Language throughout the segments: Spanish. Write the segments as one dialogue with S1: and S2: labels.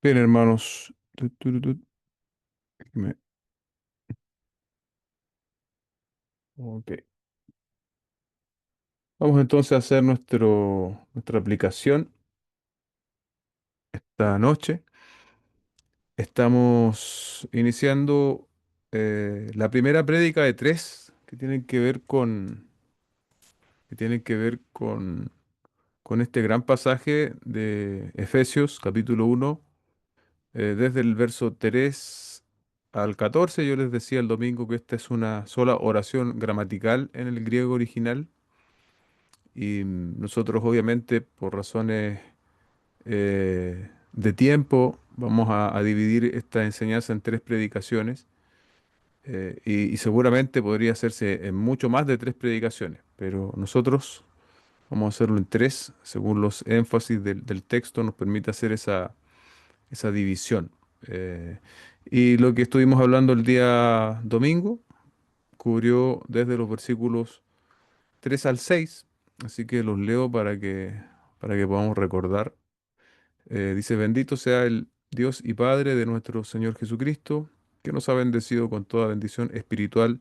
S1: Bien, hermanos. Déjeme- Ok. Vamos entonces a hacer nuestra aplicación esta noche. Estamos iniciando la primera prédica de tres que tienen que ver con este gran pasaje de Efesios, capítulo 1, desde el verso 3 al 14. Yo les decía el domingo que esta es una sola oración gramatical en el griego original. Y nosotros obviamente por razones de tiempo vamos a dividir esta enseñanza en tres predicaciones, y seguramente podría hacerse en mucho más de tres predicaciones, pero nosotros vamos a hacerlo en tres según los énfasis del texto nos permite hacer esa división. Eh, y lo que estuvimos hablando el día domingo cubrió desde los versículos 3 al 6, así que los leo para que podamos recordar. Dice, bendito sea el Dios y Padre de nuestro Señor Jesucristo, que nos ha bendecido con toda bendición espiritual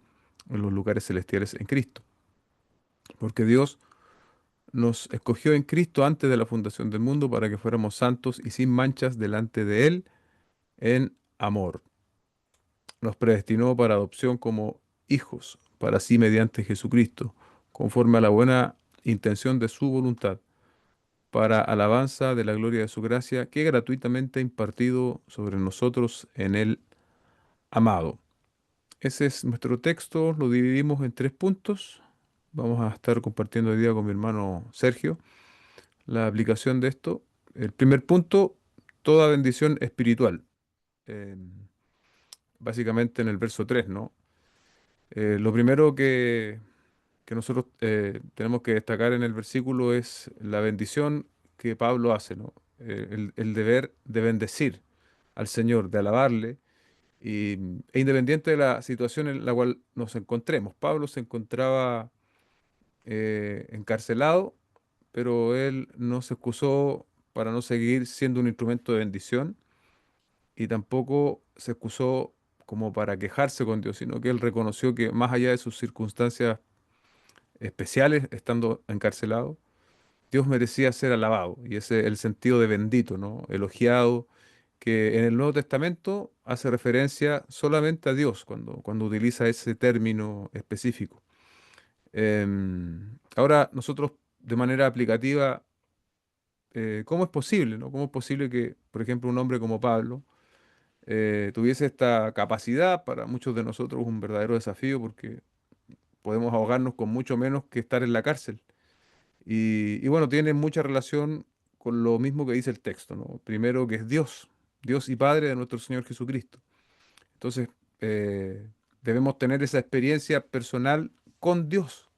S1: en los lugares celestiales en Cristo. Porque Dios nos escogió en Cristo antes de la fundación del mundo para que fuéramos santos y sin manchas delante de Él en amor. Nos predestinó para adopción como hijos, para sí mediante Jesucristo, conforme a la buena intención de su voluntad, para alabanza de la gloria de su gracia, que gratuitamente ha impartido sobre nosotros en el amado. Ese es nuestro texto, lo dividimos en tres puntos. Vamos a estar compartiendo hoy día con mi hermano Sergio la aplicación de esto. El primer punto, toda bendición espiritual. Eh, Básicamente en el verso 3, ¿no? Lo primero que nosotros tenemos que destacar en el versículo es la bendición que Pablo hace, ¿no? El deber de bendecir al Señor, de alabarle, e independiente de la situación en la cual nos encontremos. Pablo se encontraba encarcelado, pero él no se excusó para no seguir siendo un instrumento de bendición y tampoco se excusó como para quejarse con Dios, sino que él reconoció que más allá de sus circunstancias especiales, estando encarcelado, Dios merecía ser alabado, y ese es el sentido de bendito, ¿no? Elogiado, que en el Nuevo Testamento hace referencia solamente a Dios cuando utiliza ese término específico. Ahora, nosotros de manera aplicativa, ¿cómo es posible, no? ¿Cómo es posible que, por ejemplo, un hombre como Pablo tuviese esta capacidad? Para muchos de nosotros es un verdadero desafío porque podemos ahogarnos con mucho menos que estar en la cárcel. Y bueno, tiene mucha relación con lo mismo que dice el texto, ¿no? Primero que es Dios, Dios y Padre de nuestro Señor Jesucristo. Entonces, debemos tener esa experiencia personal con Dios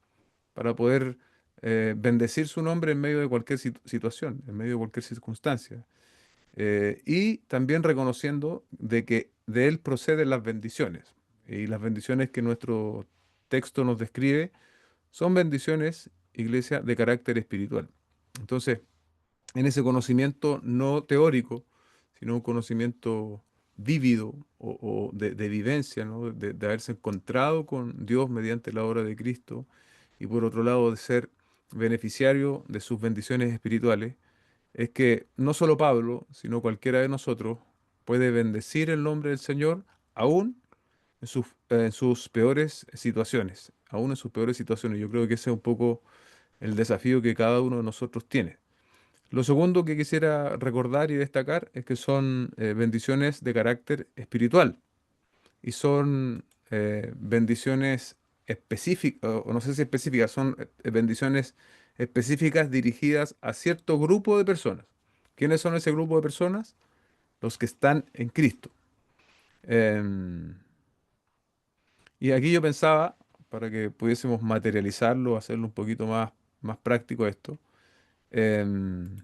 S1: para poder bendecir su nombre en medio de cualquier situación, en medio de cualquier circunstancia. Y también reconociendo de que de Él proceden las bendiciones. Y las bendiciones que nuestro texto nos describe son bendiciones, iglesia, de carácter espiritual. Entonces, en ese conocimiento no teórico, sino un conocimiento vívido o de vivencia, ¿no? De haberse encontrado con Dios mediante la obra de Cristo, y por otro lado de ser beneficiario de sus bendiciones espirituales, es que no solo Pablo, sino cualquiera de nosotros puede bendecir el nombre del Señor aún en sus peores situaciones, aún en sus peores situaciones. Yo creo que ese es un poco el desafío que cada uno de nosotros tiene. Lo segundo que quisiera recordar y destacar es que son bendiciones de carácter espiritual, y son bendiciones específicas, o no sé si específicas, son bendiciones específicas dirigidas a cierto grupo de personas. ¿Quiénes son ese grupo de personas? Los que están en Cristo. Em, y aquí yo pensaba, para que pudiésemos materializarlo, hacerlo un poquito más práctico esto, em,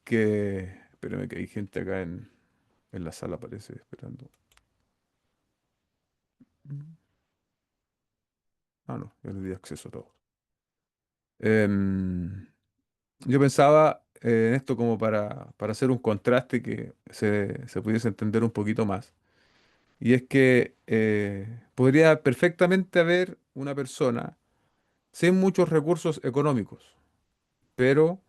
S1: espérame que hay gente acá en la sala, parece, esperando. No, yo les di acceso a todos. Em, yo pensaba en esto como para hacer un contraste que se pudiese entender un poquito más. Y es que podría perfectamente haber una persona sin muchos recursos económicos, pero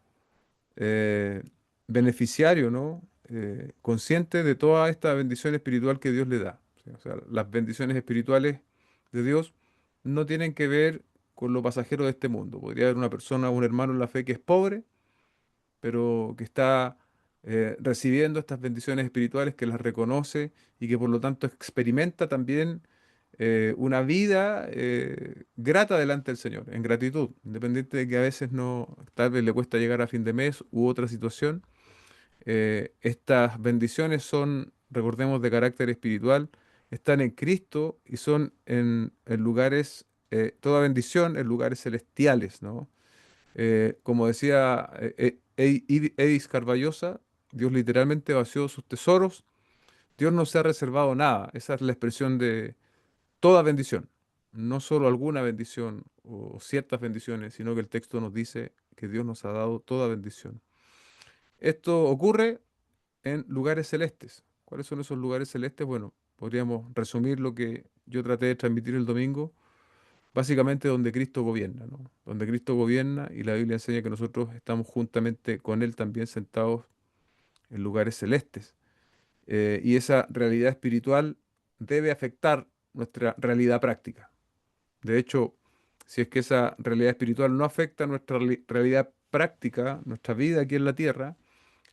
S1: eh, beneficiario, ¿no? Consciente de toda esta bendición espiritual que Dios le da. ¿Sí? O sea, las bendiciones espirituales de Dios no tienen que ver con lo pasajero de este mundo. Podría haber una persona, un hermano en la fe que es pobre, pero que está recibiendo estas bendiciones espirituales, que las reconoce y que por lo tanto experimenta también una vida grata delante del Señor, en gratitud, independiente de que a veces no, tal vez le cuesta llegar a fin de mes u otra situación. Estas bendiciones son, recordemos, de carácter espiritual, están en Cristo y son en lugares, toda bendición en lugares celestiales, ¿no? Como decía Edis Carballosa, Dios literalmente vació sus tesoros. Dios no se ha reservado nada. Esa es la expresión de toda bendición. No solo alguna bendición o ciertas bendiciones, sino que el texto nos dice que Dios nos ha dado toda bendición. Esto ocurre en lugares celestes. ¿Cuáles son esos lugares celestes? Bueno, podríamos resumir lo que yo traté de transmitir el domingo. Básicamente donde Cristo gobierna, ¿no? Donde Cristo gobierna y la Biblia enseña que nosotros estamos juntamente con Él también sentados en lugares celestes. Y esa realidad espiritual debe afectar nuestra realidad práctica. De hecho, si es que esa realidad espiritual no afecta nuestra realidad práctica, nuestra vida aquí en la tierra,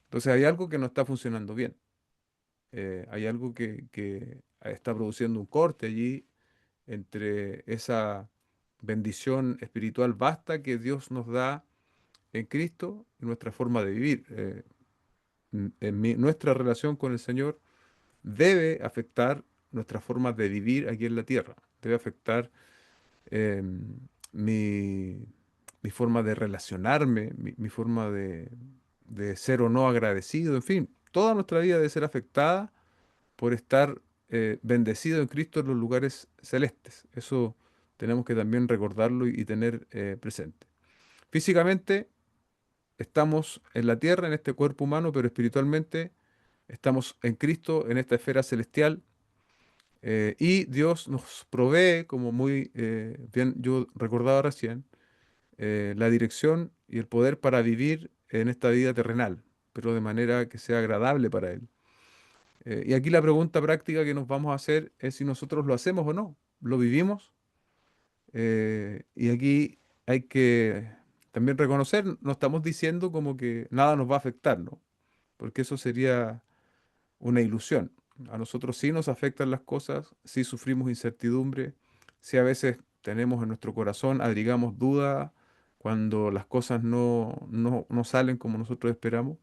S1: entonces hay algo que no está funcionando bien. Hay algo que está produciendo un corte allí entre esa bendición espiritual vasta que Dios nos da en Cristo y nuestra forma de vivir. Nuestra relación con el Señor debe afectar nuestra forma de vivir aquí en la tierra, debe afectar eh, mi, mi forma de relacionarme, mi forma de ser o no agradecido, en fin, toda nuestra vida debe ser afectada por estar bendecido en Cristo en los lugares celestes. Eso tenemos que también recordarlo y tener presente. Físicamente estamos en la tierra, en este cuerpo humano, pero espiritualmente estamos en Cristo, en esta esfera celestial. Y Dios nos provee, como muy bien yo recordaba recién, la dirección y el poder para vivir en esta vida terrenal, pero de manera que sea agradable para Él. Y aquí la pregunta práctica que nos vamos a hacer es si nosotros lo hacemos o no, lo vivimos. Y aquí hay que también reconocer, no estamos diciendo como que nada nos va a afectar, ¿no? Porque eso sería una ilusión. A nosotros sí nos afectan las cosas, sí sufrimos incertidumbre, sí a veces tenemos en nuestro corazón, abrigamos duda cuando las cosas no salen como nosotros esperamos,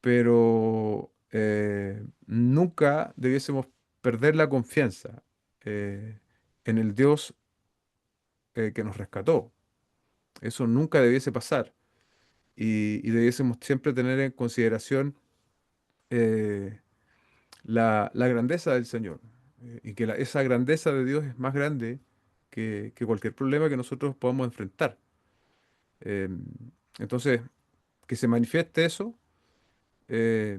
S1: pero nunca debiésemos perder la confianza en el Dios que nos rescató. Eso nunca debiese pasar y debiésemos siempre tener en consideración eh, la grandeza del Señor y que esa grandeza de Dios es más grande que cualquier problema que nosotros podamos enfrentar. Eh, entonces, que se manifieste eso, eh,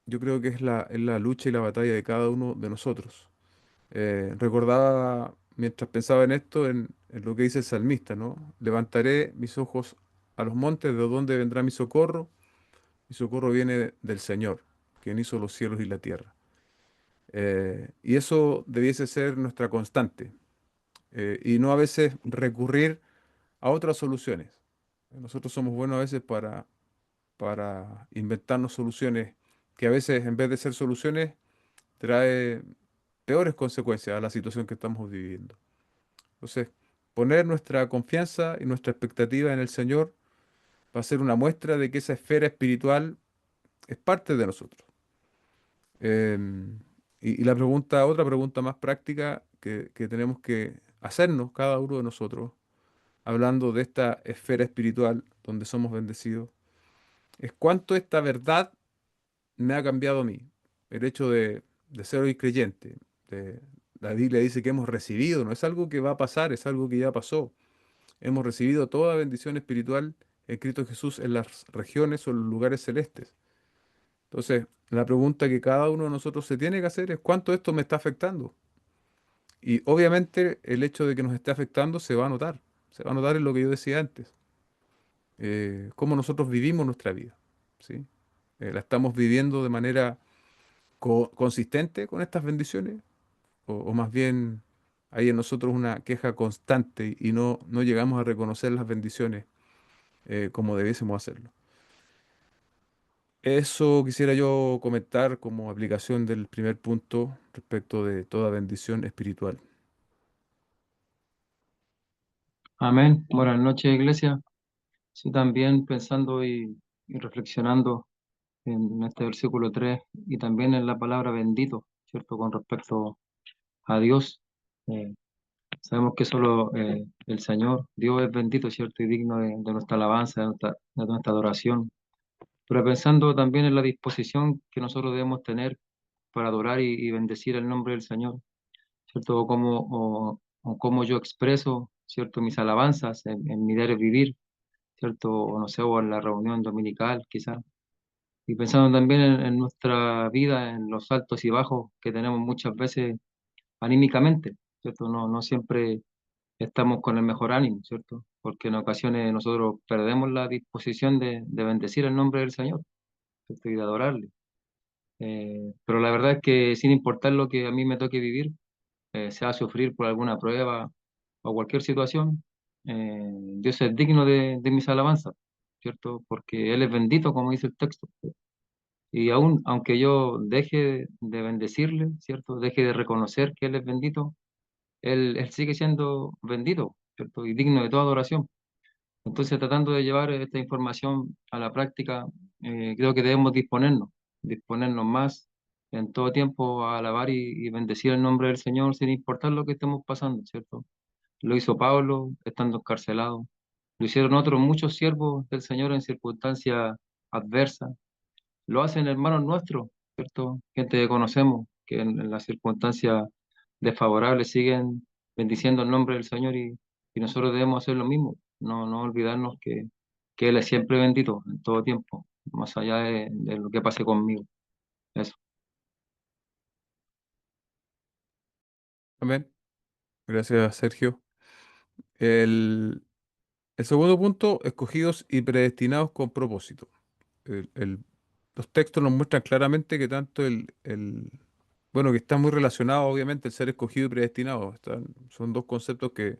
S1: yo creo que es la lucha y la batalla de cada uno de nosotros. Recordaba, mientras pensaba en esto, en lo que dice el salmista, ¿no? Levantaré mis ojos a los montes, ¿de dónde vendrá mi socorro? Mi socorro viene del Señor, quien hizo los cielos y la tierra. Y eso debiese ser nuestra constante, y no a veces recurrir a otras soluciones. Nosotros somos buenos a veces para inventarnos soluciones que a veces en vez de ser soluciones trae peores consecuencias a la situación que estamos viviendo. Entonces, poner nuestra confianza y nuestra expectativa en el Señor va a ser una muestra de que esa esfera espiritual es parte de nosotros. Y la pregunta, otra pregunta más práctica que tenemos que hacernos cada uno de nosotros, hablando de esta esfera espiritual donde somos bendecidos, es cuánto esta verdad me ha cambiado a mí. El hecho de ser hoy creyente. de- la Biblia dice que hemos recibido, no es algo que va a pasar, es algo que ya pasó. Hemos recibido toda bendición espiritual en Cristo Jesús en las regiones o en los lugares celestes. Entonces, la pregunta que cada uno de nosotros se tiene que hacer es ¿cuánto esto me está afectando? Y obviamente el hecho de que nos esté afectando se va a notar. Se va a notar en lo que yo decía antes, cómo nosotros vivimos nuestra vida, ¿sí? ¿La estamos viviendo de manera consistente con estas bendiciones? O más bien hay en nosotros una queja constante y no llegamos a reconocer las bendiciones como debiésemos hacerlo. Eso quisiera yo comentar como aplicación del primer punto respecto de toda bendición espiritual.
S2: Amén. Buenas noches, iglesia. Sí, también pensando y reflexionando en este versículo 3 y también en la palabra bendito, ¿cierto? Con respecto a Dios. Eh, Sabemos que solo el Señor, Dios es bendito, ¿cierto? Y digno de nuestra alabanza, de nuestra adoración. Pero pensando también en la disposición que nosotros debemos tener para adorar y bendecir el nombre del Señor, ¿cierto? O cómo yo expreso, ¿cierto? Mis alabanzas en mi diario vivir, ¿cierto? O no sé, o en la reunión dominical, quizás. Y pensando también en nuestra vida, en los altos y bajos que tenemos muchas veces anímicamente, ¿cierto? No siempre estamos con el mejor ánimo, ¿cierto? Porque en ocasiones nosotros perdemos la disposición de bendecir el nombre del Señor, ¿cierto? Y de adorarle. Pero la verdad es que sin importar lo que a mí me toque vivir, sea sufrir por alguna prueba o cualquier situación, Dios es digno de mis alabanzas, ¿cierto? Porque Él es bendito, como dice el texto. Y aún, aunque yo deje de bendecirle, ¿cierto? Deje de reconocer que Él es bendito, Él sigue siendo bendito, ¿cierto? Y digno de toda adoración. Entonces, tratando de llevar esta información a la práctica, creo que debemos disponernos más en todo tiempo a alabar y bendecir el nombre del Señor sin importar lo que estemos pasando, ¿cierto? Lo hizo Pablo estando encarcelado, lo hicieron otros muchos siervos del Señor en circunstancias adversas, lo hacen hermanos nuestros, ¿cierto? Gente que conocemos, que en las circunstancias desfavorables siguen bendiciendo el nombre del Señor y nosotros debemos hacer lo mismo, no olvidarnos que Él es siempre bendito en todo tiempo, más allá de lo que pase conmigo. Eso.
S1: Amén. Gracias, Sergio. El, el segundo punto, escogidos y predestinados con propósito. Los textos nos muestran claramente que tanto bueno, que está muy relacionado, obviamente, el ser escogido y predestinado. Son dos conceptos que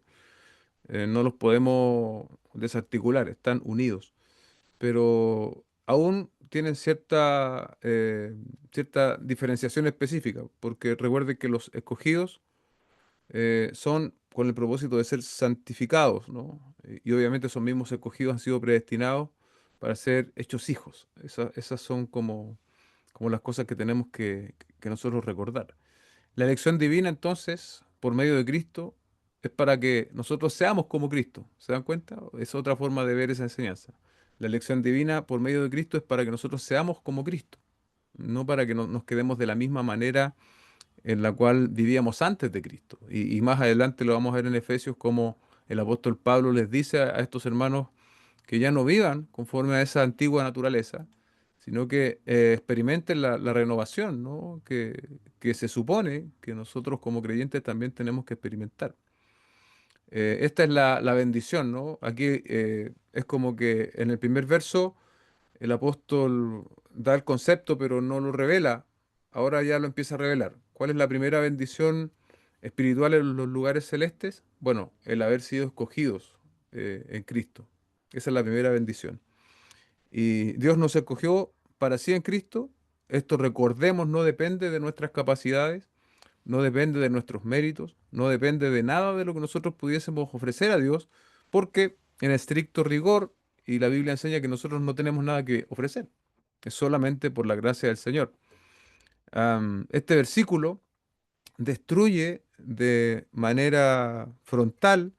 S1: no los podemos desarticular, están unidos. Pero aún tienen cierta diferenciación específica, porque recuerde que los escogidos son con el propósito de ser santificados, ¿no? Y obviamente esos mismos escogidos han sido predestinados para ser hechos hijos. Esas son como las cosas que tenemos que nosotros recordar. La elección divina, entonces, por medio de Cristo, es para que nosotros seamos como Cristo. ¿Se dan cuenta? Es otra forma de ver esa enseñanza. La elección divina por medio de Cristo es para que nosotros seamos como Cristo, no para que nos quedemos de la misma manera en la cual vivíamos antes de Cristo. Y más adelante lo vamos a ver en Efesios como el apóstol Pablo les dice a estos hermanos que ya no vivan conforme a esa antigua naturaleza, sino que experimenten la renovación, ¿no? Que se supone que nosotros como creyentes también tenemos que experimentar. Esta es la bendición, ¿no? Aquí es como que en el primer verso el apóstol da el concepto, pero no lo revela. Ahora ya lo empieza a revelar. ¿Cuál es la primera bendición espiritual en los lugares celestes? Bueno, el haber sido escogidos en Cristo. Esa es la primera bendición. Y Dios nos escogió para sí en Cristo. Esto, recordemos, no depende de nuestras capacidades, no depende de nuestros méritos, no depende de nada de lo que nosotros pudiésemos ofrecer a Dios, porque en estricto rigor, y la Biblia enseña que nosotros no tenemos nada que ofrecer, es solamente por la gracia del Señor. Este versículo destruye de manera frontal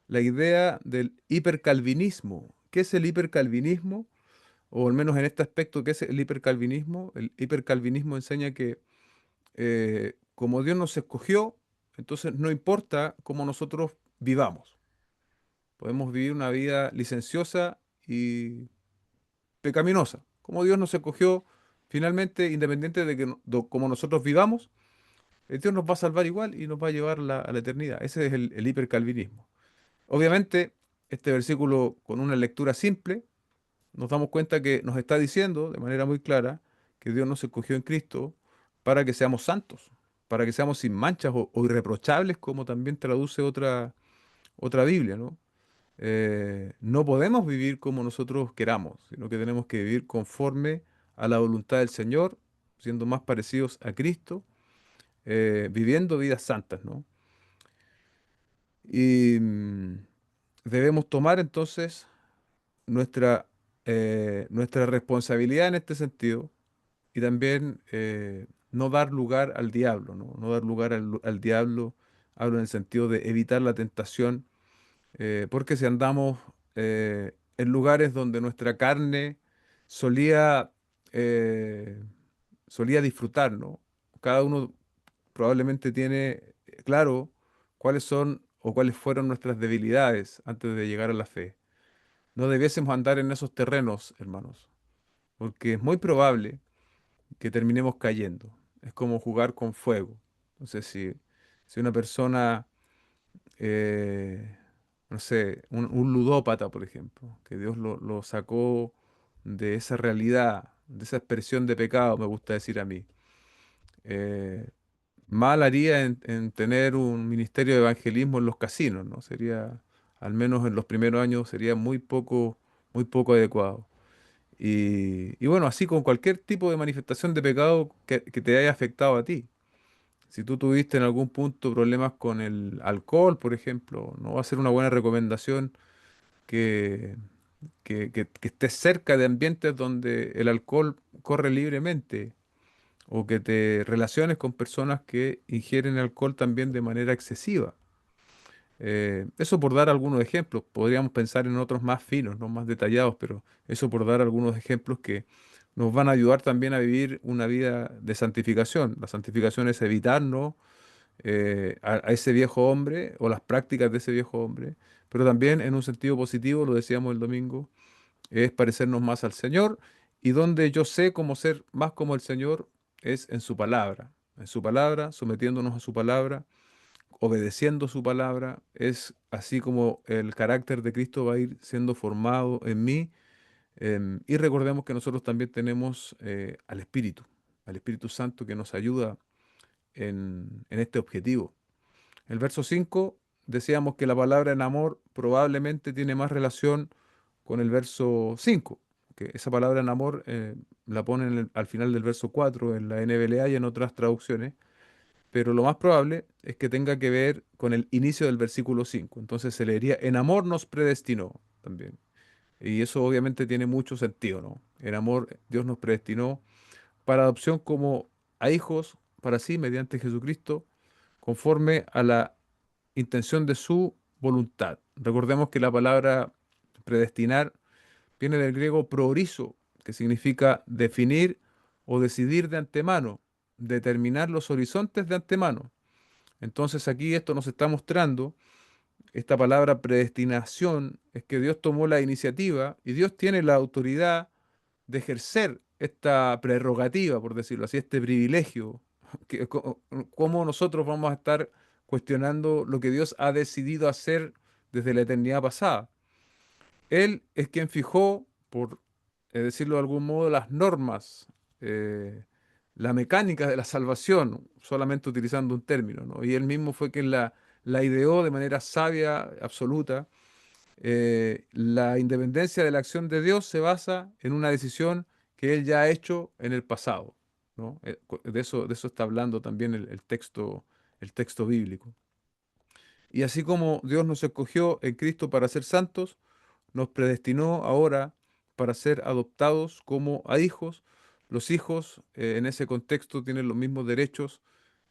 S1: la idea del hipercalvinismo. ¿Qué es el hipercalvinismo? O al menos en este aspecto, ¿qué es el hipercalvinismo? El hipercalvinismo enseña que como Dios nos escogió, entonces no importa cómo nosotros vivamos. Podemos vivir una vida licenciosa y pecaminosa. Como Dios nos escogió, finalmente, independiente de que como nosotros vivamos, Dios nos va a salvar igual y nos va a llevar a la eternidad. Ese es el hipercalvinismo. Obviamente, este versículo con una lectura simple, nos damos cuenta que nos está diciendo de manera muy clara que Dios nos escogió en Cristo para que seamos santos, para que seamos sin manchas o irreprochables, como también traduce otra Biblia, ¿no? No podemos vivir como nosotros queramos, sino que tenemos que vivir conforme a la voluntad del Señor, siendo más parecidos a Cristo, viviendo vidas santas, ¿no? Y debemos tomar entonces nuestra responsabilidad en este sentido y también no dar lugar al diablo, ¿no? No dar lugar al diablo, hablo en el sentido de evitar la tentación, porque si andamos en lugares donde nuestra carne solía, eh, solía disfrutar, ¿no? Cada uno probablemente tiene claro cuáles son o cuáles fueron nuestras debilidades antes de llegar a la fe. No debiésemos andar en esos terrenos, hermanos, porque es muy probable que terminemos cayendo. Es como jugar con fuego. Entonces, si una persona, eh, no sé, un ludópata, por ejemplo, que Dios lo sacó de esa realidad, de esa expresión de pecado, me gusta decir a mí, eh, mal haría en tener un ministerio de evangelismo en los casinos, ¿no? Sería, al menos en los primeros años, sería muy poco adecuado. Y bueno, así con cualquier tipo de manifestación de pecado que te haya afectado a ti. Si tú tuviste en algún punto problemas con el alcohol, por ejemplo, no va a ser una buena recomendación que, que estés cerca de ambientes donde el alcohol corre libremente o que te relaciones con personas que ingieren alcohol también de manera excesiva. Eso por dar algunos ejemplos. Podríamos pensar en otros más finos, no más detallados, pero eso por dar algunos ejemplos que nos van a ayudar también a vivir una vida de santificación. La santificación es evitarnos a ese viejo hombre o las prácticas de ese viejo hombre, pero también en un sentido positivo, lo decíamos el domingo, es parecernos más al Señor y donde yo sé cómo ser más como el Señor es en su palabra, sometiéndonos a su palabra, obedeciendo su palabra, es así como el carácter de Cristo va a ir siendo formado en mí. Y recordemos que nosotros también tenemos al Espíritu Santo que nos ayuda en este objetivo. El verso 5 decíamos que la palabra en amor probablemente tiene más relación con el verso 5 que esa palabra en amor la ponen al final del verso 4 en la NBLA y en otras traducciones, pero lo más probable es que tenga que ver con el inicio del versículo 5. Entonces se leería, en amor nos predestinó también. Y eso obviamente tiene mucho sentido, ¿no? En amor Dios nos predestinó para adopción como a hijos para sí mediante Jesucristo, conforme a la intención de su voluntad. Recordemos que la palabra predestinar viene del griego proorizo, que significa definir o decidir de antemano, determinar los horizontes de antemano. Entonces aquí esto nos está mostrando, esta palabra predestinación, es que Dios tomó la iniciativa y Dios tiene la autoridad de ejercer esta prerrogativa, por decirlo así, este privilegio. ¿Cómo nosotros vamos a estar cuestionando lo que Dios ha decidido hacer desde la eternidad pasada? Él es quien fijó, por decirlo de algún modo, las normas, eh, la mecánica de la salvación, solamente utilizando un término, ¿no? Y él mismo fue quien la ideó de manera sabia, absoluta. La independencia de la acción de Dios se basa en una decisión que Él ya ha hecho en el pasado, ¿no? De eso está hablando también el texto bíblico. Y así como Dios nos escogió en Cristo para ser santos, nos predestinó ahora para ser adoptados como a hijos. Los hijos en ese contexto tienen los mismos derechos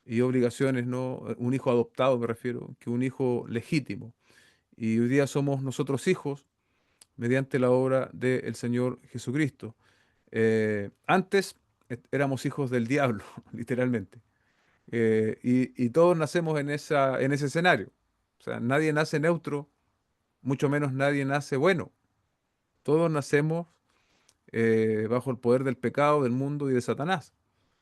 S1: y obligaciones, ¿no? Un hijo adoptado me refiero, que un hijo legítimo. Y hoy día somos nosotros hijos mediante la obra del Señor Jesucristo. Antes éramos hijos del diablo, literalmente. Y todos nacemos en ese escenario. O sea, nadie nace neutro, mucho menos nadie nace bueno. Todos nacemos bajo el poder del pecado, del mundo y de Satanás.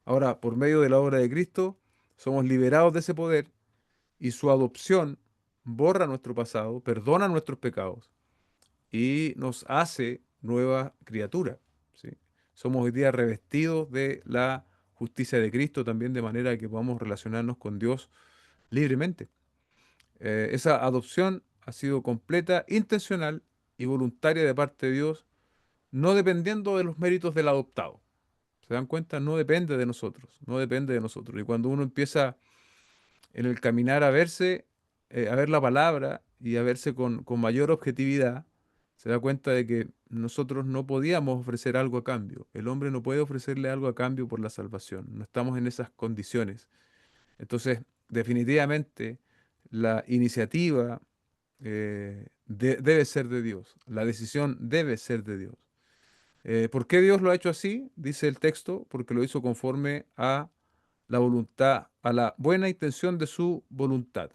S1: Ahora, por medio de la obra de Cristo, somos liberados de ese poder y su adopción borra nuestro pasado, perdona nuestros pecados y nos hace nueva criatura, ¿sí? Somos hoy día revestidos de la justicia de Cristo también de manera que podamos relacionarnos con Dios libremente. Esa adopción ha sido completa, intencional y voluntaria de parte de Dios, no dependiendo de los méritos del adoptado. ¿Se dan cuenta? No depende de nosotros, no depende de nosotros. Y cuando uno empieza en el caminar a verse, a ver la palabra y a verse con mayor objetividad, se da cuenta de que nosotros no podíamos ofrecer algo a cambio. El hombre no puede ofrecerle algo a cambio por la salvación. No estamos en esas condiciones. Entonces, definitivamente, la iniciativa debe ser de Dios. La decisión debe ser de Dios. ¿Por qué Dios lo ha hecho así? Dice el texto, porque lo hizo conforme a la voluntad, a la buena intención de su voluntad.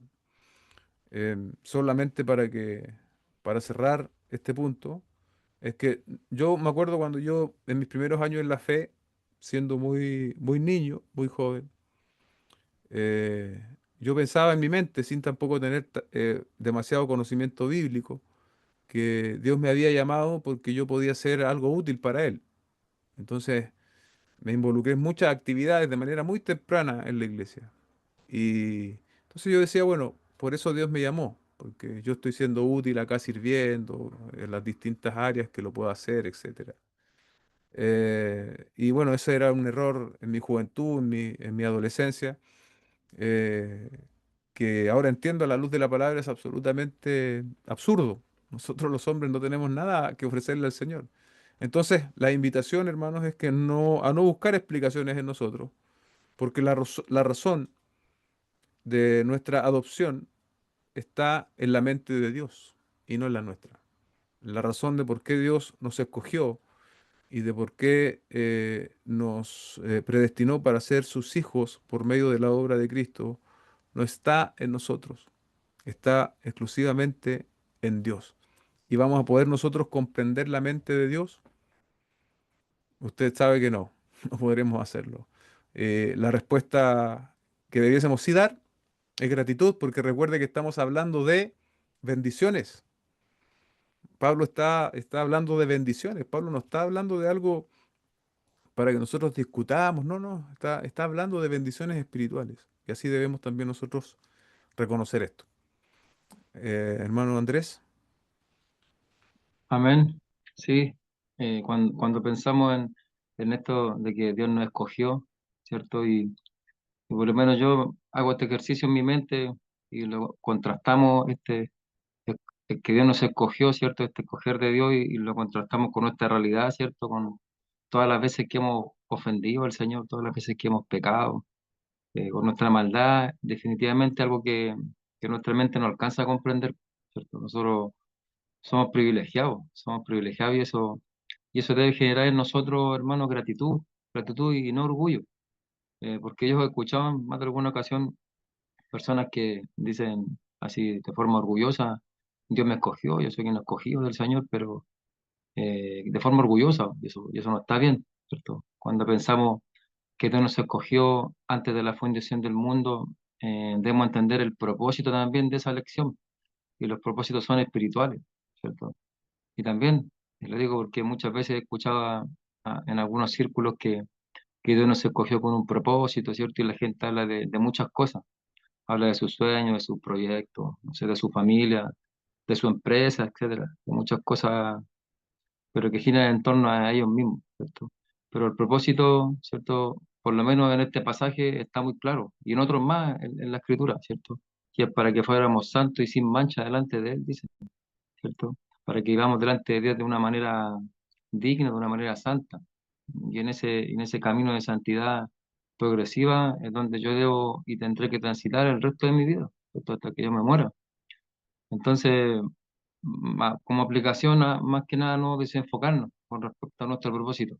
S1: Solamente para cerrar este punto, es que yo me acuerdo cuando yo, en mis primeros años en la fe, siendo muy niño, muy joven, eh, yo pensaba en mi mente, sin tampoco tener demasiado conocimiento bíblico, que Dios me había llamado porque yo podía ser algo útil para Él. Entonces me involucré en muchas actividades de manera muy temprana en la iglesia. Y entonces yo decía, bueno, por eso Dios me llamó, porque yo estoy siendo útil acá sirviendo en las distintas áreas que lo puedo hacer, etcétera. Y bueno, ese era un error en mi juventud, en mi adolescencia, eh, que ahora entiendo a la luz de la palabra es absolutamente absurdo. Nosotros los hombres no tenemos nada que ofrecerle al Señor. Entonces, la invitación, hermanos, es que a no buscar explicaciones en nosotros, porque la razón de nuestra adopción está en la mente de Dios y no en la nuestra. La razón de por qué Dios nos escogió y de por qué nos predestinó para ser sus hijos por medio de la obra de Cristo no está en nosotros, está exclusivamente en Dios. ¿Y vamos a poder nosotros comprender la mente de Dios? Usted sabe que no, no podremos hacerlo. La respuesta que debiésemos sí dar es gratitud, porque recuerde que estamos hablando de bendiciones. Pablo está hablando de bendiciones. Pablo no está hablando de algo para que nosotros discutamos. No, no, está hablando de bendiciones espirituales. Y así debemos también nosotros reconocer esto. Hermano Andrés,
S2: Amén. Sí, cuando pensamos en esto de que Dios nos escogió, ¿cierto? Y por lo menos yo hago este ejercicio en mi mente y lo contrastamos, el- el que Dios nos escogió, ¿cierto? Este escoger de Dios y lo contrastamos con nuestra realidad, ¿cierto? Con todas las veces que hemos ofendido al Señor, todas las veces que hemos pecado, con nuestra maldad, definitivamente algo que nuestra mente no alcanza a comprender, ¿cierto? Nosotros somos privilegiados y eso debe generar en nosotros, hermanos, gratitud y no orgullo, porque ellos escuchaban más de alguna ocasión personas que dicen así de forma orgullosa, Dios me escogió, yo soy quien escogido del Señor, pero de forma orgullosa, y eso no está bien, ¿cierto? Cuando pensamos que Dios nos escogió antes de la fundación del mundo, debemos entender el propósito también de esa elección, y los propósitos son espirituales, ¿cierto? Y también, y lo digo porque muchas veces he escuchado en algunos círculos que Dios nos escogió con un propósito, ¿cierto? Y la gente habla de muchas cosas, habla de sus sueños, de sus proyectos, no sé, de su familia, de su empresa, etcétera, de muchas cosas, pero que giran en torno a ellos mismos, ¿cierto? Pero el propósito, ¿cierto? Por lo menos en este pasaje está muy claro, y en otros más en la Escritura, ¿cierto? Que es para que fuéramos santos y sin mancha delante de Él, dice, ¿cierto? Para que vivamos delante de Dios de una manera digna, de una manera santa. Y en ese camino de santidad progresiva es donde yo debo y tendré que transitar el resto de mi vida, ¿cierto? Hasta que yo me muera. Entonces, como aplicación, más que nada, no desenfocarnos con respecto a nuestro propósito.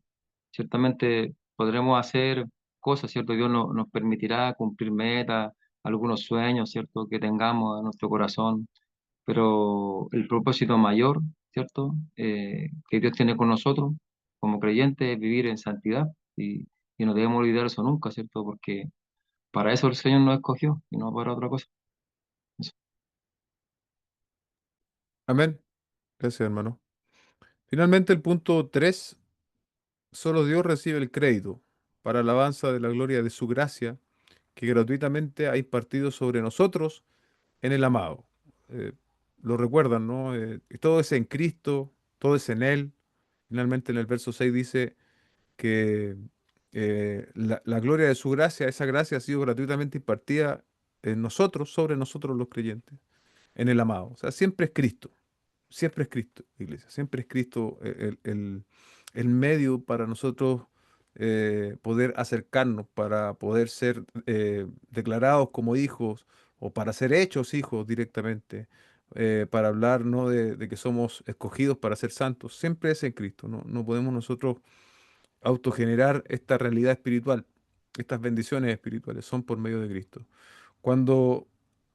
S2: Ciertamente podremos hacer cosas, ¿cierto? Dios nos permitirá cumplir metas, algunos sueños, ¿cierto? Que tengamos en nuestro corazón, pero el propósito mayor, ¿cierto? Que Dios tiene con nosotros como creyentes es vivir en santidad y no debemos olvidar eso nunca, ¿cierto? Porque para eso el Señor nos escogió y no para otra cosa. Eso.
S1: Amén. Gracias, hermano. Finalmente, el punto 3: solo Dios recibe el crédito para alabanza de la gloria de su gracia, que gratuitamente ha impartido sobre nosotros en el amado. Eh, lo recuerdan, ¿no? Todo es en Cristo, todo es en Él. Finalmente, en el verso 6 dice que la gloria de su gracia, esa gracia ha sido gratuitamente impartida en nosotros, sobre nosotros los creyentes, en el amado. O sea, siempre es Cristo, iglesia, siempre es Cristo el medio para nosotros poder acercarnos, para poder ser declarados como hijos o para ser hechos hijos directamente, para hablar, ¿no?, de que somos escogidos para ser santos. Siempre es en Cristo, ¿no? No podemos nosotros autogenerar esta realidad espiritual. Estas bendiciones espirituales son por medio de Cristo. Cuando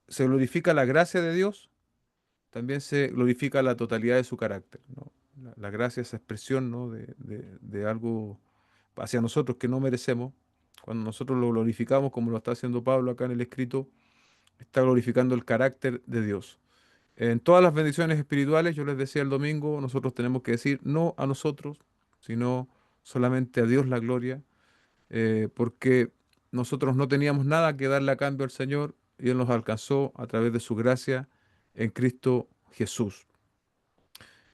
S1: se glorifica la gracia de Dios, también se glorifica la totalidad de su carácter, ¿no? La gracia, esa expresión, ¿no?, de algo hacia nosotros que no merecemos. Cuando nosotros lo glorificamos, como lo está haciendo Pablo acá en el escrito, está glorificando el carácter de Dios. En todas las bendiciones espirituales, yo les decía el domingo, nosotros tenemos que decir no a nosotros, sino solamente a Dios la gloria, porque nosotros no teníamos nada que darle a cambio al Señor y Él nos alcanzó a través de su gracia en Cristo Jesús.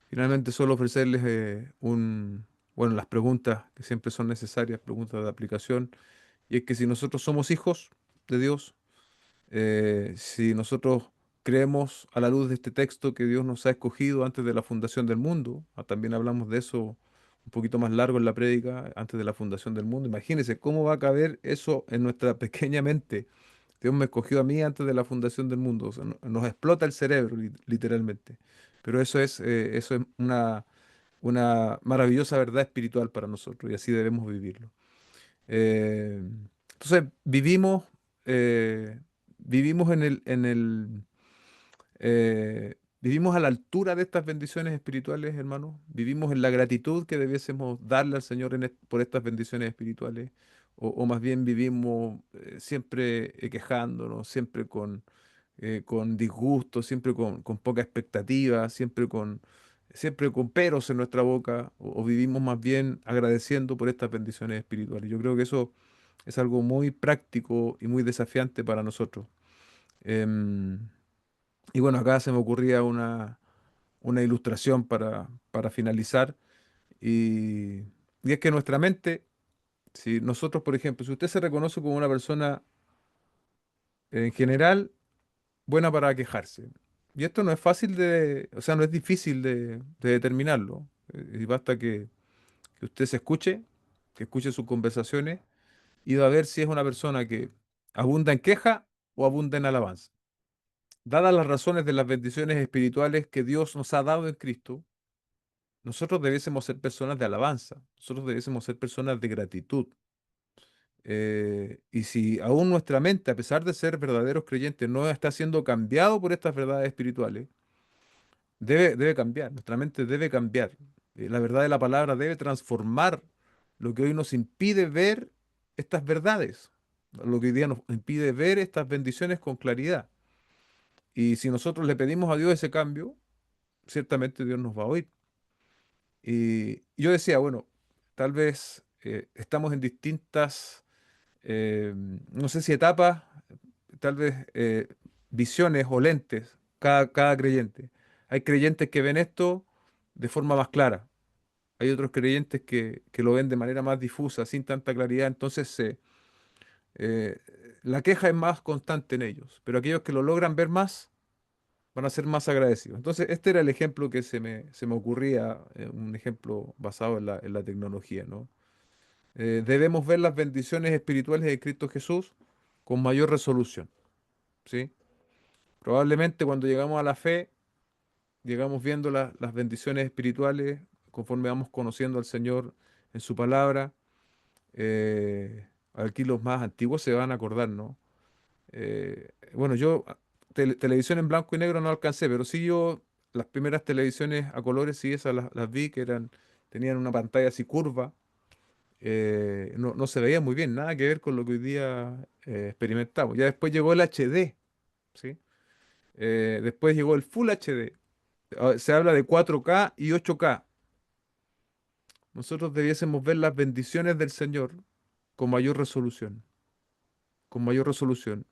S1: Finalmente, solo ofrecerles bueno, las preguntas que siempre son necesarias, preguntas de aplicación, y es que si nosotros somos hijos de Dios, si nosotros creemos a la luz de este texto que Dios nos ha escogido antes de la fundación del mundo, también hablamos de eso un poquito más largo en la prédica, antes de la fundación del mundo, imagínense cómo va a caber eso en nuestra pequeña mente. Dios me escogió a mí antes de la fundación del mundo, o sea, nos explota el cerebro, literalmente. Pero eso es una maravillosa verdad espiritual para nosotros y así debemos vivirlo. Eh, entonces, eh, vivimos vivimos a la altura de estas bendiciones espirituales, hermanos. Vivimos en la gratitud que debiésemos darle al Señor por estas bendiciones espirituales. O más bien vivimos siempre quejándonos, siempre con disgusto, siempre con poca expectativa, siempre con peros en nuestra boca. O vivimos más bien agradeciendo por estas bendiciones espirituales. Yo creo que eso es algo muy práctico y muy desafiante para nosotros. Em, y bueno, acá se me ocurría una ilustración para finalizar. Y, y es que nuestra mente, si nosotros, por ejemplo, si usted se reconoce como una persona en general buena para quejarse, y esto no es fácil o sea, no es difícil de determinarlo, y basta que usted se escuche, que escuche sus conversaciones, y va a ver si es una persona que abunda en queja o abunda en alabanza. Dadas las razones de las bendiciones espirituales que Dios nos ha dado en Cristo, nosotros debiésemos ser personas de alabanza, nosotros debiésemos ser personas de gratitud. Y si aún nuestra mente, a pesar de ser verdaderos creyentes, no está siendo cambiado por estas verdades espirituales, debe cambiar, nuestra mente debe cambiar. La verdad de la palabra debe transformar lo que hoy nos impide ver estas verdades, lo que hoy día nos impide ver estas bendiciones con claridad. Y si nosotros le pedimos a Dios ese cambio, ciertamente Dios nos va a oír. Y yo decía, bueno, tal vez estamos en distintas, no sé si etapas, tal vez visiones o lentes, cada creyente. Hay creyentes que ven esto de forma más clara. Hay otros creyentes que lo ven de manera más difusa, sin tanta claridad. Entonces, eh, la queja es más constante en ellos. Pero aquellos que lo logran ver más, van a ser más agradecidos. Entonces, este era el ejemplo que se me ocurría, un ejemplo basado en la tecnología, ¿no? Debemos ver las bendiciones espirituales de Cristo Jesús con mayor resolución, ¿sí? Probablemente cuando llegamos a la fe, llegamos viendo las bendiciones espirituales conforme vamos conociendo al Señor en su palabra. Aquí los más antiguos se van a acordar, ¿no? Bueno, yo televisión en blanco y negro no alcancé, pero sí yo las primeras televisiones a colores, sí, esas las vi, que tenían una pantalla así curva. No se veía muy bien, nada que ver con lo que hoy día experimentamos. Ya después llegó el HD, ¿sí? Después llegó el Full HD. Se habla de 4K y 8K. Nosotros debiésemos ver las bendiciones del Señor con mayor resolución, con mayor resolución.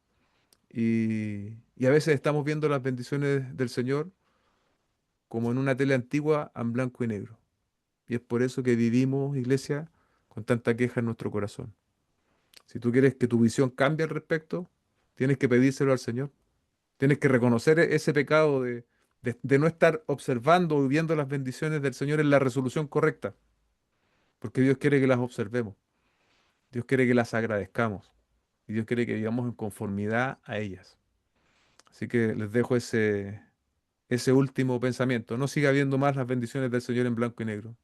S1: Y a veces estamos viendo las bendiciones del Señor como en una tele antigua en blanco y negro. Y es por eso que vivimos, iglesia, con tanta queja en nuestro corazón. Si tú quieres que tu visión cambie al respecto, tienes que pedírselo al Señor. Tienes que reconocer ese pecado de no estar observando o viendo las bendiciones del Señor en la resolución correcta, porque Dios quiere que las observemos, Dios quiere que las agradezcamos y Dios quiere que vivamos en conformidad a ellas. Así que les dejo ese último pensamiento. No siga viendo más las bendiciones del Señor en blanco y negro.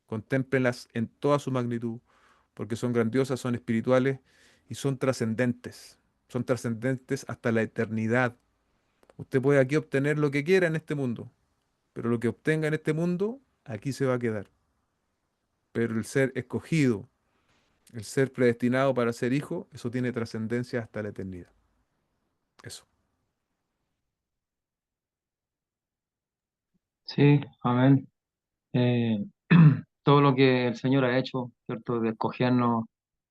S1: Contémplenlas en toda su magnitud, porque son grandiosas, son espirituales y son trascendentes. Son trascendentes hasta la eternidad. Usted puede aquí obtener lo que quiera en este mundo, pero lo que obtenga en este mundo, aquí se va a quedar. Pero el ser escogido, el ser predestinado para ser hijo, eso tiene trascendencia hasta la eternidad. Eso.
S2: Sí, amén. Eh, todo lo que el Señor ha hecho, ¿cierto? De escogernos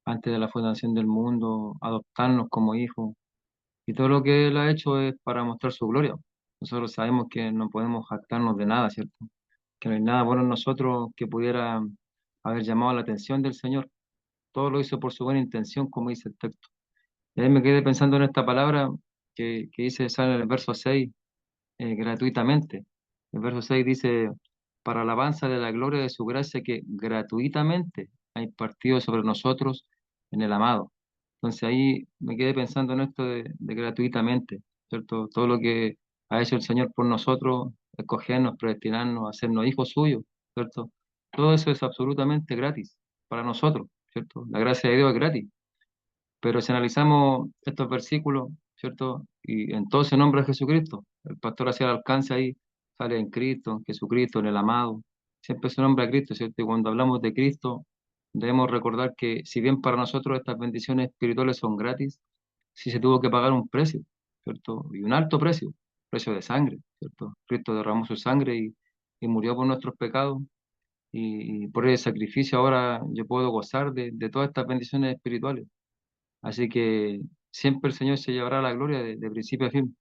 S2: antes de la fundación del mundo, adoptarnos como hijos, y todo lo que Él ha hecho es para mostrar su gloria. Nosotros sabemos que no podemos jactarnos de nada, ¿cierto? Que no hay nada bueno en nosotros que pudiera haber llamado la atención del Señor. Todo lo hizo por su buena intención, como dice el texto. Y ahí me quedé pensando en esta palabra que dice, sale en el verso 6 gratuitamente. El verso 6 dice, para alabanza de la gloria de su gracia que gratuitamente ha impartido sobre nosotros en el amado. Entonces ahí me quedé pensando en esto de gratuitamente, ¿cierto? Todo lo que ha hecho el Señor por nosotros, escogernos, predestinarnos, hacernos hijos suyos, ¿cierto? Todo eso es absolutamente gratis para nosotros, ¿cierto? La gracia de Dios es gratis. Pero si analizamos estos versículos, ¿cierto? Y en todo se nombra a Jesucristo. El pastor hacía el alcance ahí, sale en Cristo, en Jesucristo, en el amado. Siempre se nombra a Cristo, ¿cierto? Y cuando hablamos de Cristo, debemos recordar que si bien para nosotros estas bendiciones espirituales son gratis, sí se tuvo que pagar un precio, ¿cierto? Y un alto precio, precio de sangre, ¿cierto? Cristo derramó su sangre y murió por nuestros pecados. Y por ese sacrificio ahora yo puedo gozar de todas estas bendiciones espirituales. Así que siempre el Señor se llevará la gloria de principio a fin.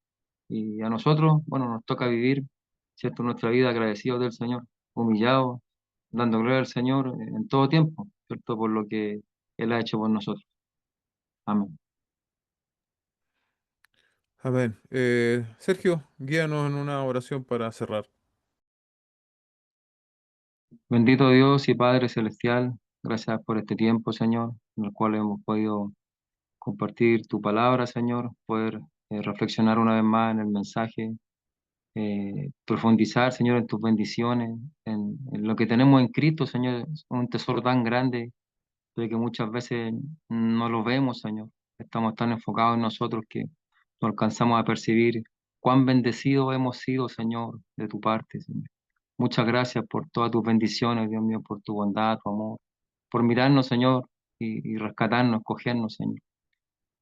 S2: Y a nosotros, bueno, nos toca vivir, ¿cierto? Nuestra vida agradecidos del Señor, humillados, dando gloria al Señor en todo tiempo, ¿cierto? Por lo que Él ha hecho por nosotros. Amén.
S1: Amén. Sergio, guíanos en una oración para cerrar.
S2: Bendito Dios y Padre Celestial, gracias por este tiempo, Señor, en el cual hemos podido compartir tu palabra, Señor, poder reflexionar una vez más en el mensaje, profundizar, Señor, en tus bendiciones, en lo que tenemos en Cristo, Señor, es un tesoro tan grande de que muchas veces no lo vemos, Señor. Estamos tan enfocados en nosotros que no alcanzamos a percibir cuán bendecidos hemos sido, Señor, de tu parte, Señor. Muchas gracias por todas tus bendiciones, Dios mío, por tu bondad, tu amor, por mirarnos, Señor, y rescatarnos, cogernos, Señor.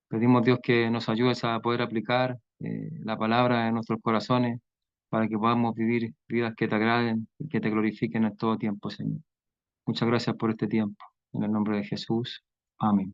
S2: Pedimos, Dios, que nos ayudes a poder aplicar la palabra en nuestros corazones para que podamos vivir vidas que te agraden y que te glorifiquen en todo tiempo, Señor. Muchas gracias por este tiempo. En el nombre de Jesús. Amén.